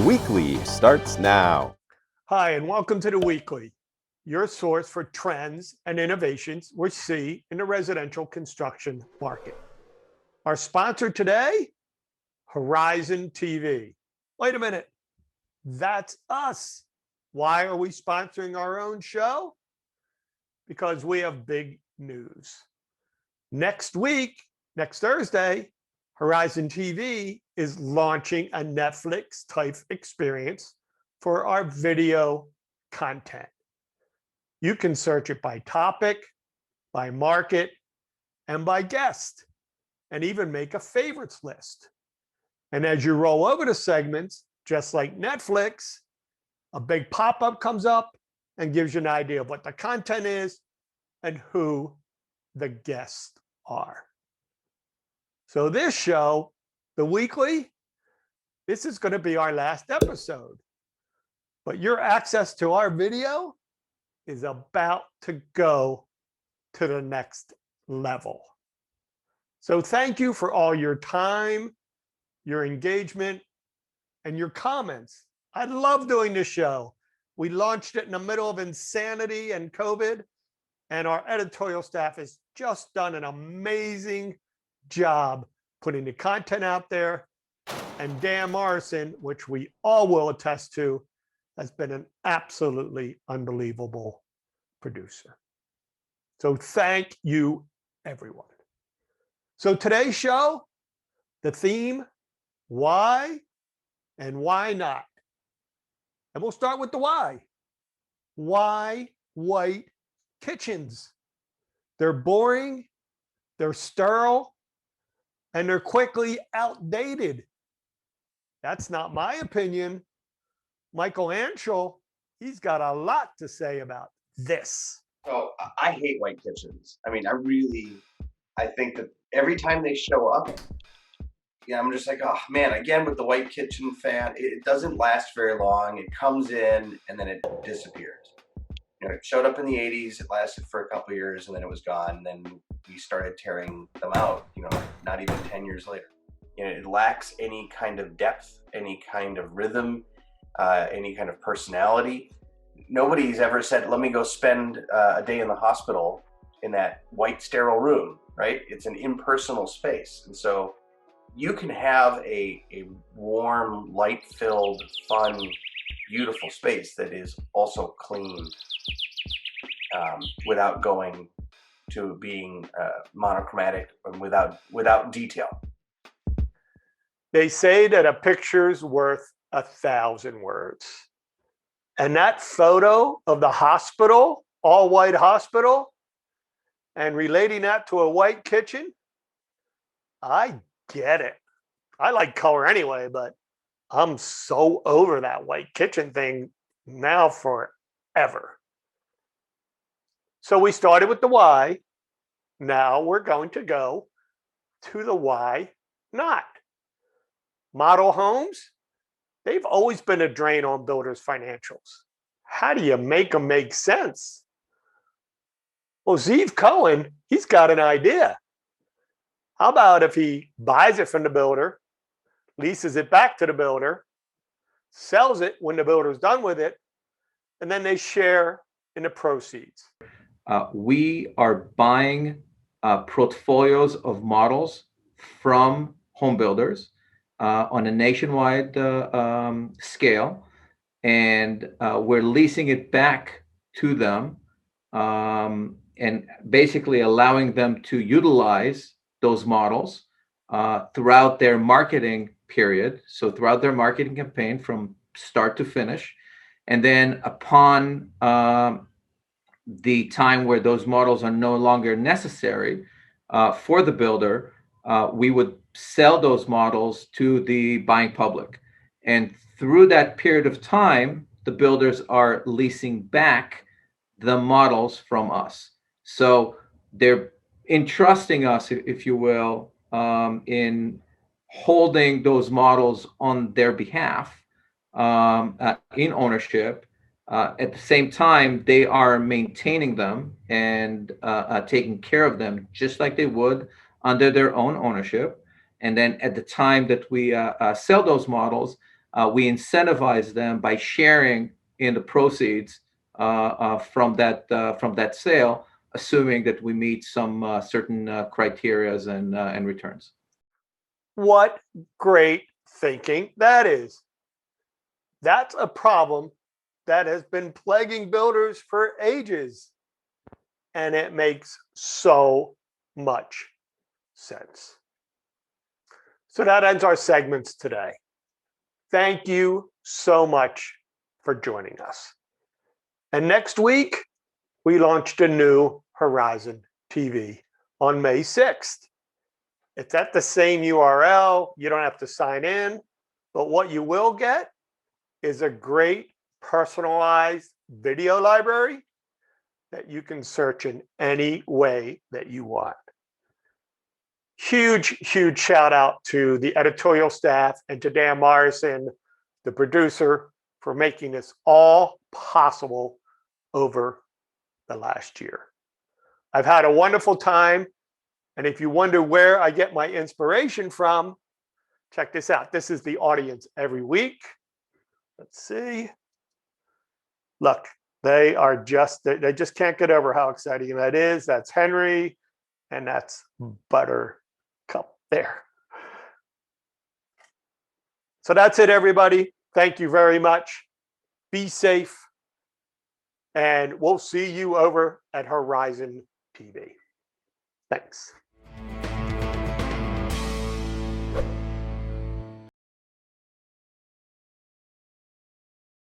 The Weekly starts now. Hi, and welcome to The Weekly, your source for trends and innovations we see in the residential construction market. Our sponsor today, Horizon TV. Wait a minute, that's us. Why are we sponsoring our own show? Because we have big news. Next week, next Thursday, Horizon TV is launching a Netflix type experience for our video content. You can search it by topic, by market, and by guest, and even make a favorites list. And as you roll over the segments, just like Netflix, a big pop-up comes up and gives you an idea of what the content is and who the guests are. So this show, The Weekly, this is going to be our last episode. But your access to our video is about to go to the next level. So thank you for all your time, your engagement, and your comments. I love doing this show. We launched it in the middle of insanity and COVID, and our editorial staff has just done an amazing job putting the content out there. And Dan Morrison, which we all will attest to, has been an absolutely unbelievable producer. So thank you, everyone. So today's show, the theme, why and why not? And we'll start with the why. Why white kitchens? They're boring, they're sterile, and they're quickly outdated. That's not my opinion. Michael Anschel, he's got a lot to say about this. So I hate white kitchens. I mean, I think that every time they show up, I'm just like, oh man, again with the white kitchen fad, it doesn't last very long. It comes in and then it disappears. It showed up in the 80s, it lasted for a couple of years, and then it was gone. And then we started tearing them out, not even 10 years later. It lacks any kind of depth, any kind of rhythm, any kind of personality. Nobody's ever said, let me go spend a day in the hospital in that white sterile room, right? It's an impersonal space. And so you can have a warm, light-filled, fun, beautiful space that is also clean without going to being monochromatic and without detail. They say that a picture's worth 1,000 words. And that photo of the hospital, all white hospital, and relating that to a white kitchen, I get it. I like color anyway, but I'm so over that white kitchen thing now forever. So we started with the why. Now we're going to go to the why not. Model homes, they've always been a drain on builders' financials. How do you make them make sense? Well, Zeev Cohen, he's got an idea. How about if he buys it from the builder, leases it back to the builder, sells it when the builder's done with it, and then they share in the proceeds? We are buying portfolios of models from home builders on a nationwide scale, and we're leasing it back to them and basically allowing them to utilize those models throughout their marketing period, so throughout their marketing campaign from start to finish. And then upon the time where those models are no longer necessary for the builder, we would sell those models to the buying public. And through that period of time, the builders are leasing back the models from us. So they're entrusting us, if you will, in holding those models on their behalf in ownership. At the same time, they are maintaining them and taking care of them just like they would under their own ownership. And then at the time that we sell those models, we incentivize them by sharing in the proceeds from that sale, assuming that we meet some certain criterias and returns. What great thinking that is. That's a problem that has been plaguing builders for ages. And it makes so much sense. So that ends our segments today. Thank you so much for joining us. And next week, we launched a new Horizon TV on May 6th. It's at the same URL. You don't have to sign in. But what you will get is a great personalized video library that you can search in any way that you want. Huge, huge shout out to the editorial staff and to Dan Morrison, the producer, for making this all possible over the last year. I've had a wonderful time. And if you wonder where I get my inspiration from, check this out. This is the audience every week. Let's see. Look, they just can't get over how exciting that is. That's Henry, and that's Buttercup there. So that's it, everybody. Thank you very much. Be safe, and we'll see you over at Horizon TV. Thanks.